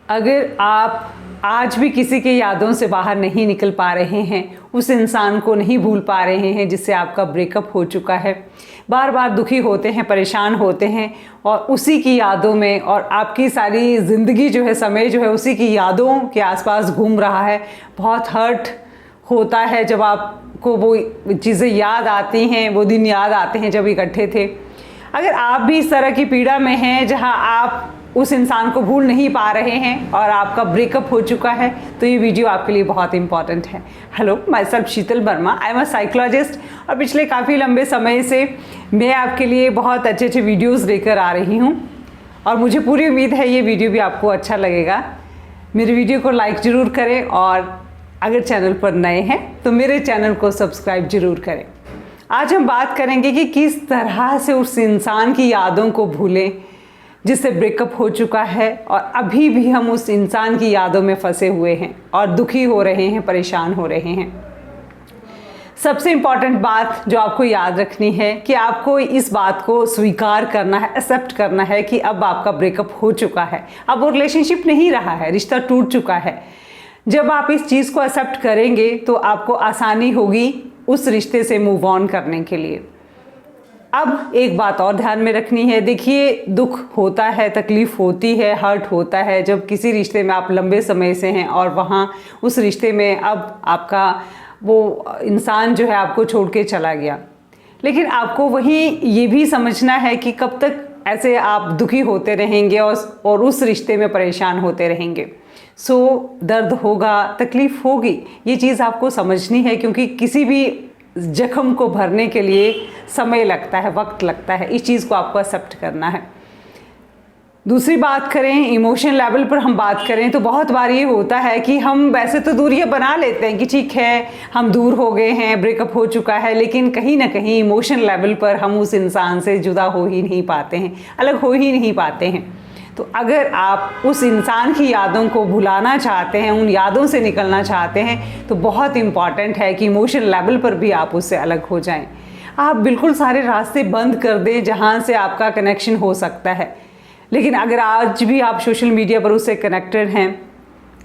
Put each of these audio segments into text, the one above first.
अगर आप आज भी किसी की यादों से बाहर नहीं निकल पा रहे हैं, उस इंसान को नहीं भूल पा रहे हैं जिससे आपका ब्रेकअप हो चुका है, बार बार दुखी होते हैं, परेशान होते हैं और उसी की यादों में, और आपकी सारी ज़िंदगी जो है, समय जो है उसी की यादों के आसपास घूम रहा है, बहुत हर्ट होता है जब आपको वो चीज़ें याद आती हैं, वो दिन याद आते हैं जब इकट्ठे थे। अगर आप भी इस तरह की पीड़ा में हैं जहां आप उस इंसान को भूल नहीं पा रहे हैं और आपका ब्रेकअप हो चुका है, तो ये वीडियो आपके लिए बहुत इंपॉर्टेंट है। Hello, my self Sheetal Verma, I am a psychologist और पिछले काफ़ी लंबे समय से मैं आपके लिए बहुत अच्छे अच्छे वीडियोज़ लेकर आ रही हूँ और मुझे पूरी उम्मीद है ये वीडियो भी आपको अच्छा लगेगा। मेरे वीडियो को लाइक ज़रूर करें और अगर चैनल पर नए हैं तो मेरे चैनल को सब्सक्राइब ज़रूर करें। आज हम बात करेंगे कि किस तरह से उस इंसान की यादों को भूलें जिससे ब्रेकअप हो चुका है और अभी भी हम उस इंसान की यादों में फंसे हुए हैं और दुखी हो रहे हैं, परेशान हो रहे हैं। सबसे इम्पॉर्टेंट बात जो आपको याद रखनी है कि आपको इस बात को स्वीकार करना है, एक्सेप्ट करना है कि अब आपका ब्रेकअप हो चुका है, अब वो रिलेशनशिप नहीं रहा है, रिश्ता टूट चुका है। जब आप इस चीज़ को एक्सेप्ट करेंगे तो आपको आसानी होगी उस रिश्ते से मूव ऑन करने के लिए। अब एक बात और ध्यान में रखनी है, देखिए दुख होता है, तकलीफ़ होती है, हर्ट होता है जब किसी रिश्ते में आप लंबे समय से हैं और वहाँ उस रिश्ते में अब आपका वो इंसान जो है आपको छोड़ के चला गया। लेकिन आपको वहीं ये भी समझना है कि कब तक ऐसे आप दुखी होते रहेंगे और उस रिश्ते में परेशान होते रहेंगे। दर्द होगा, तकलीफ़ होगी, ये चीज़ आपको समझनी है क्योंकि किसी भी जख्म को भरने के लिए समय लगता है, वक्त लगता है। इस चीज़ को आपको एक्सेप्ट करना है। दूसरी बात करें, इमोशन लेवल पर हम बात करें तो बहुत बार ये होता है कि हम वैसे तो दूरियां बना लेते हैं कि ठीक है हम दूर हो गए हैं, ब्रेकअप हो चुका है, लेकिन कहीं ना कहीं इमोशन लेवल पर हम उस इंसान से जुदा हो ही नहीं पाते हैं, अलग हो ही नहीं पाते हैं। तो अगर आप उस इंसान की यादों को भुलाना चाहते हैं, उन यादों से निकलना चाहते हैं, तो बहुत इम्पॉर्टेंट है कि इमोशन लेवल पर भी आप उससे अलग हो जाएं। आप बिल्कुल सारे रास्ते बंद कर दें जहां से आपका कनेक्शन हो सकता है, लेकिन अगर आज भी आप सोशल मीडिया पर उससे कनेक्टेड हैं,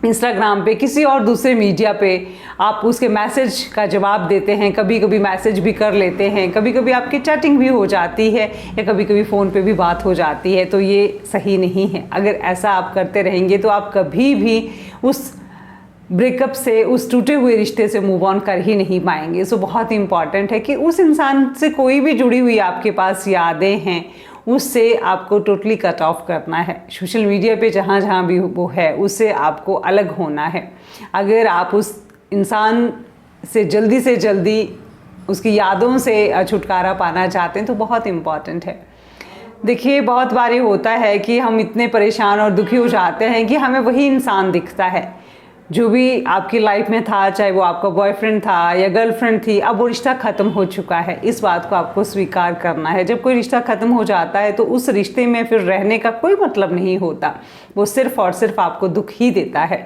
इंस्टाग्राम पे, किसी और दूसरे मीडिया पे आप उसके मैसेज का जवाब देते हैं, कभी कभी मैसेज भी कर लेते हैं, कभी कभी आपकी चैटिंग भी हो जाती है या कभी कभी फ़ोन पे भी बात हो जाती है, तो ये सही नहीं है। अगर ऐसा आप करते रहेंगे तो आप कभी भी उस ब्रेकअप से, उस टूटे हुए रिश्ते से मूव ऑन कर ही नहीं पाएंगे। बहुत इंपॉर्टेंट है कि उस इंसान से कोई भी जुड़ी हुई आपके पास यादें हैं उससे आपको टोटली कट ऑफ करना है। सोशल मीडिया पे जहाँ जहाँ भी वो है उससे आपको अलग होना है। अगर आप उस इंसान से जल्दी उसकी यादों से छुटकारा पाना चाहते हैं तो बहुत इम्पॉर्टेंट है। देखिए बहुत बार ये होता है कि हम इतने परेशान और दुखी हो जाते हैं कि हमें वही इंसान दिखता है जो भी आपकी लाइफ में था, चाहे वो आपका बॉयफ्रेंड था या गर्लफ्रेंड थी, अब वो रिश्ता ख़त्म हो चुका है। इस बात को आपको स्वीकार करना है। जब कोई रिश्ता ख़त्म हो जाता है तो उस रिश्ते में फिर रहने का कोई मतलब नहीं होता, वो सिर्फ और सिर्फ आपको दुख ही देता है।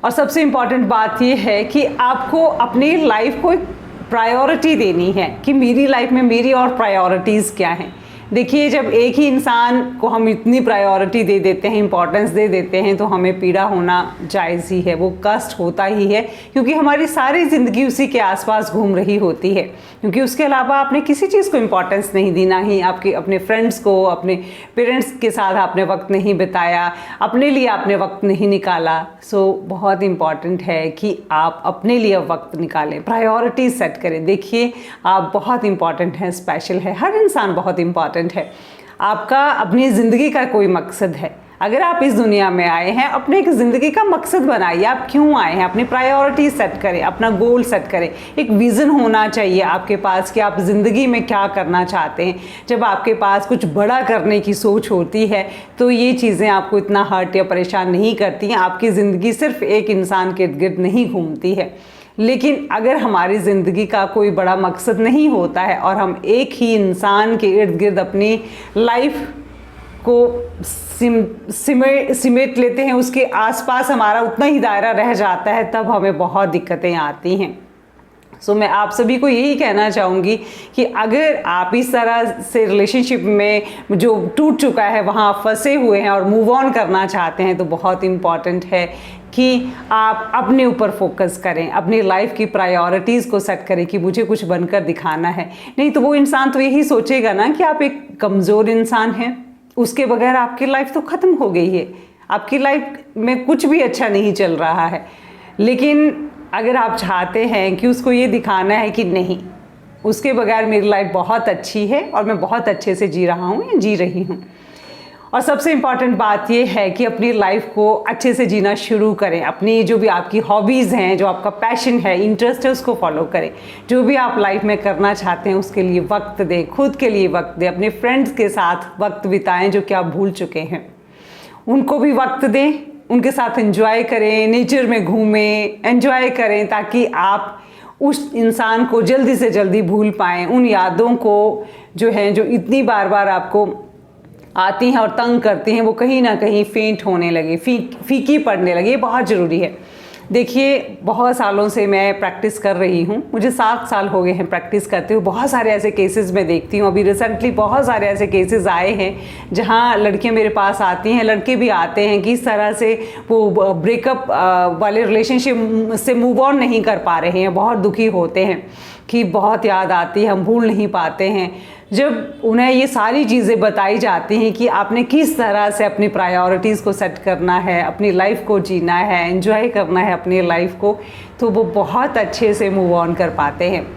और सबसे इम्पॉर्टेंट बात ये है कि आपको अपनी लाइफ को एक प्रायोरिटी देनी है कि मेरी लाइफ में मेरी और प्रायोरिटीज़ क्या हैं। देखिए जब एक ही इंसान को हम इतनी प्रायोरिटी दे देते हैं, इंपॉर्टेंस दे देते हैं, तो हमें पीड़ा होना जायज़ ही है, वो कष्ट होता ही है क्योंकि हमारी सारी ज़िंदगी उसी के आसपास घूम रही होती है। क्योंकि उसके अलावा आपने किसी चीज़ को इम्पॉर्टेंस नहीं दी, ना ही आपके अपने फ्रेंड्स को, अपने पेरेंट्स के साथ आपने वक्त नहीं बिताया, अपने लिए आपने वक्त नहीं निकाला। बहुत इम्पॉर्टेंट है कि आप अपने लिए वक्त निकालें, प्रायोरिटी सेट करें। देखिए आप बहुत इम्पॉर्टेंट हैं, स्पेशल है, हर इंसान बहुत इम्पॉर्टेंट है। आपका अपनी ज़िंदगी का कोई मकसद है। अगर आप इस दुनिया में आए हैं, अपने एक ज़िंदगी का मकसद बनाइए, आप क्यों आए हैं, अपनी प्रायोरिटी सेट करें, अपना गोल सेट करें। एक विज़न होना चाहिए आपके पास कि आप ज़िंदगी में क्या करना चाहते हैं। जब आपके पास कुछ बड़ा करने की सोच होती है तो ये चीज़ें आपको इतना हर्ट या परेशान नहीं करती हैं। आपकी ज़िंदगी सिर्फ एक इंसान के इर्द गिर्द नहीं घूमती है। लेकिन अगर हमारी ज़िंदगी का कोई बड़ा मकसद नहीं होता है और हम एक ही इंसान के इर्द गिर्द अपनी लाइफ को सिमेट लेते हैं, उसके आसपास हमारा उतना ही दायरा रह जाता है, तब हमें बहुत दिक्कतें आती हैं। सो मैं आप सभी को यही कहना चाहूँगी कि अगर आप इस तरह से रिलेशनशिप में जो टूट चुका है वहाँ आप फंसे हुए हैं और मूव ऑन करना चाहते हैं, तो बहुत इम्पॉर्टेंट है कि आप अपने ऊपर फोकस करें, अपनी लाइफ की प्रायोरिटीज़ को सेट करें कि मुझे कुछ बनकर दिखाना है। नहीं तो वो इंसान तो यही सोचेगा ना कि आप एक कमज़ोर इंसान हैं, उसके बगैर आपकी लाइफ तो ख़त्म हो गई है, आपकी लाइफ में कुछ भी अच्छा नहीं चल रहा है। लेकिन अगर आप चाहते हैं कि उसको ये दिखाना है कि नहीं, उसके बगैर मेरी लाइफ बहुत अच्छी है और मैं बहुत अच्छे से जी रहा हूँ या जी रही हूँ। और सबसे इम्पॉर्टेंट बात ये है कि अपनी लाइफ को अच्छे से जीना शुरू करें। अपनी जो भी आपकी हॉबीज़ हैं, जो आपका पैशन है, इंटरेस्ट है, उसको फॉलो करें। जो भी आप लाइफ में करना चाहते हैं उसके लिए वक्त दें, खुद के लिए वक्त दें, अपने फ्रेंड्स के साथ वक्त बिताएं जो कि आप भूल चुके हैं, उनको भी वक्त दें, उनके साथ एंजॉय करें, नेचर में घूमें, एंजॉय करें, ताकि आप उस इंसान को जल्दी से जल्दी भूल पाएँ। उन यादों को जो हैं, जो इतनी बार बार आपको आती हैं और तंग करती हैं, वो कहीं ना कहीं फेंट होने लगे, फीकी पड़ने लगे। ये बहुत ज़रूरी है। देखिए, बहुत सालों से मैं प्रैक्टिस कर रही हूँ, मुझे 7 साल हो गए हैं प्रैक्टिस करते हुए। बहुत सारे ऐसे केसेस मैं देखती हूँ, अभी रिसेंटली बहुत सारे ऐसे केसेस आए हैं जहाँ लड़कियाँ मेरे पास आती हैं, लड़के भी आते हैं कि इस तरह से वो ब्रेकअप वाले रिलेशनशिप से मूव ऑन नहीं कर पा रहे हैं, बहुत दुखी होते हैं कि बहुत याद आती है, हम भूल नहीं पाते हैं। जब उन्हें ये सारी चीज़ें बताई जाती हैं कि आपने किस तरह से अपनी प्रायोरिटीज़ को सेट करना है, अपनी लाइफ को जीना है, एंजॉय करना है अपनी लाइफ को, तो वो बहुत अच्छे से मूव ऑन कर पाते हैं।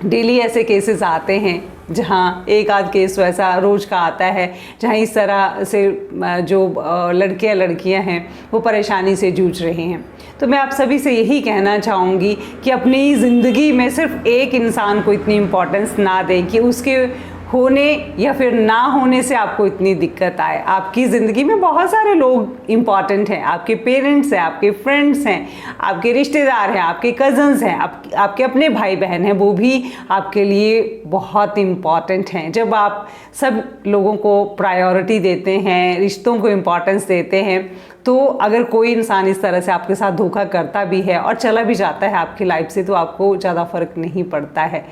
डेली ऐसे केसेस आते हैं जहाँ एक आध केस वैसा रोज़ का आता है जहाँ इस तरह से जो लड़के या लड़कियाँ हैं वो परेशानी से जूझ रहे हैं। तो मैं आप सभी से यही कहना चाहूँगी कि अपनी ज़िंदगी में सिर्फ एक इंसान को इतनी इम्पोर्टेंस ना दें कि उसके होने या फिर ना होने से आपको इतनी दिक्कत आए। आपकी ज़िंदगी में बहुत सारे लोग इम्पॉर्टेंट हैं, आपके पेरेंट्स हैं, आपके फ्रेंड्स हैं, आपके रिश्तेदार हैं, आपके कज़न्स हैं, आपके अपने भाई बहन हैं, वो भी आपके लिए बहुत इम्पॉर्टेंट हैं। जब आप सब लोगों को प्रायोरिटी देते हैं, रिश्तों को इम्पॉर्टेंस देते हैं, तो अगर कोई इंसान इस तरह से आपके साथ धोखा करता भी है और चला भी जाता है आपकी लाइफ से, तो आपको ज़्यादा फ़र्क नहीं पड़ता है।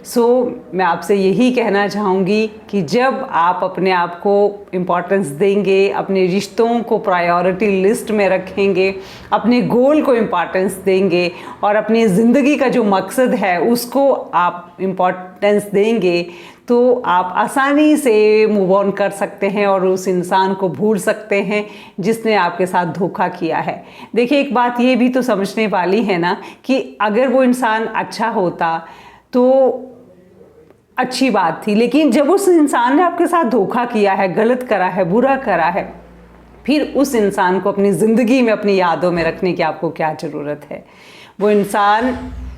मैं आपसे यही कहना चाहूँगी कि जब आप अपने आप को इम्पोर्टेंस देंगे, अपने रिश्तों को प्रायोरिटी लिस्ट में रखेंगे, अपने गोल को इम्पोर्टेंस देंगे और अपनी ज़िंदगी का जो मकसद है उसको आप इम्पोर्टेंस देंगे, तो आप आसानी से मूव ऑन कर सकते हैं और उस इंसान को भूल सकते हैं जिसने आपके साथ धोखा किया है। देखिए, एक बात ये भी तो समझने वाली है ना कि अगर वो इंसान अच्छा होता तो अच्छी बात थी, लेकिन जब उस इंसान ने आपके साथ धोखा किया है, गलत करा है, बुरा करा है, फिर उस इंसान को अपनी ज़िंदगी में, अपनी यादों में रखने की आपको क्या ज़रूरत है? वो इंसान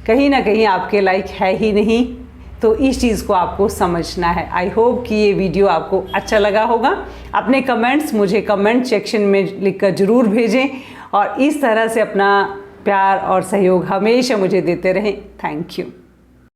कहीं ना कहीं आपके लायक है ही नहीं। तो इस चीज़ को आपको समझना है। आई होप कि ये वीडियो आपको अच्छा लगा होगा। अपने कमेंट्स मुझे कमेंट सेक्शन में लिखकर ज़रूर भेजें और इस तरह से अपना प्यार और सहयोग हमेशा मुझे देते रहें। Thank you.